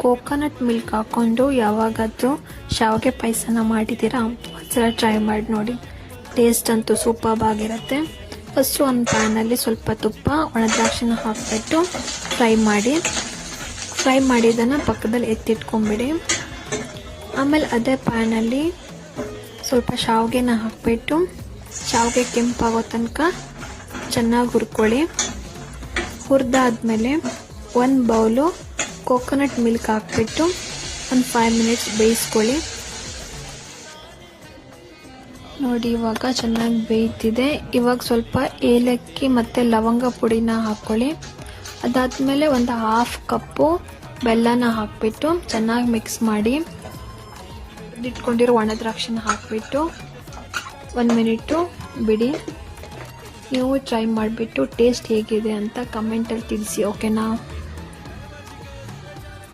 Coconut milk ಹಾಕ್ಕೊಂಡು ಯಾವಾಗಾದರೂ ಶಾವಿಗೆ ಪಾಯಸನ ಮಾಡಿದ್ದೀರಾ ಒಂದ್ಸಲ ಟ್ರೈ ಮಾಡಿ ನೋಡಿ. ಟೇಸ್ಟ್ ಅಂತೂ ಸೂಪರ್ಬ್ ಆಗಿರುತ್ತೆ. ಫಸ್ಟು ಒಂದು ಪ್ಯಾನಲ್ಲಿ ಸ್ವಲ್ಪ ತುಪ್ಪ ಒಣ ದ್ರಾಕ್ಷಿನ ಹಾಕಿಬಿಟ್ಟು ಫ್ರೈ ಮಾಡಿದ್ದನ್ನು ಪಕ್ಕದಲ್ಲಿ ಎತ್ತಿಟ್ಕೊಂಬಿಡಿ. ಆಮೇಲೆ ಅದೇ ಪ್ಯಾನಲ್ಲಿ ಸ್ವಲ್ಪ ಶಾವಿಗೆನ ಹಾಕಿಬಿಟ್ಟು ಶಾವಿಗೆ ಕೆಂಪಾಗೋ ತನಕ ಚೆನ್ನಾಗಿ ಹುರ್ಕೊಳ್ಳಿ. ಹುರಿದಾದ್ಮೇಲೆ 1 ಬೌಲು ಕೋಕೋನಟ್ ಮಿಲ್ಕ್ ಹಾಕಿಬಿಟ್ಟು ಒಂದು 5 ಮಿನಿಟ್ಸ್ ಬೇಯಿಸ್ಕೊಳ್ಳಿ. ನೋಡಿ ಇವಾಗ ಚೆನ್ನಾಗಿ ಬೇಯ್ತಿದೆ. ಇವಾಗ ಸ್ವಲ್ಪ ಏಲಕ್ಕಿ ಮತ್ತು ಲವಂಗ ಪುಡಿನ ಹಾಕ್ಕೊಳ್ಳಿ. ಅದಾದಮೇಲೆ ಒಂದು 1/2 ಕಪ್ಪು ಬೆಲ್ಲನ ಹಾಕಿಬಿಟ್ಟು ಚೆನ್ನಾಗಿ ಮಿಕ್ಸ್ ಮಾಡಿ ಇಟ್ಕೊಂಡಿರೋ ಒಣ ದ್ರಾಕ್ಷಿನ ಹಾಕಿಬಿಟ್ಟು 1 ಮಿನಿಟು ಬಿಡಿ. ನೀವು ಟ್ರೈ ಮಾಡಿಬಿಟ್ಟು ಟೇಸ್ಟ್ ಹೇಗಿದೆ ಅಂತ ಕಮೆಂಟಲ್ಲಿ ತಿಳಿಸಿ, ಓಕೆನಾ?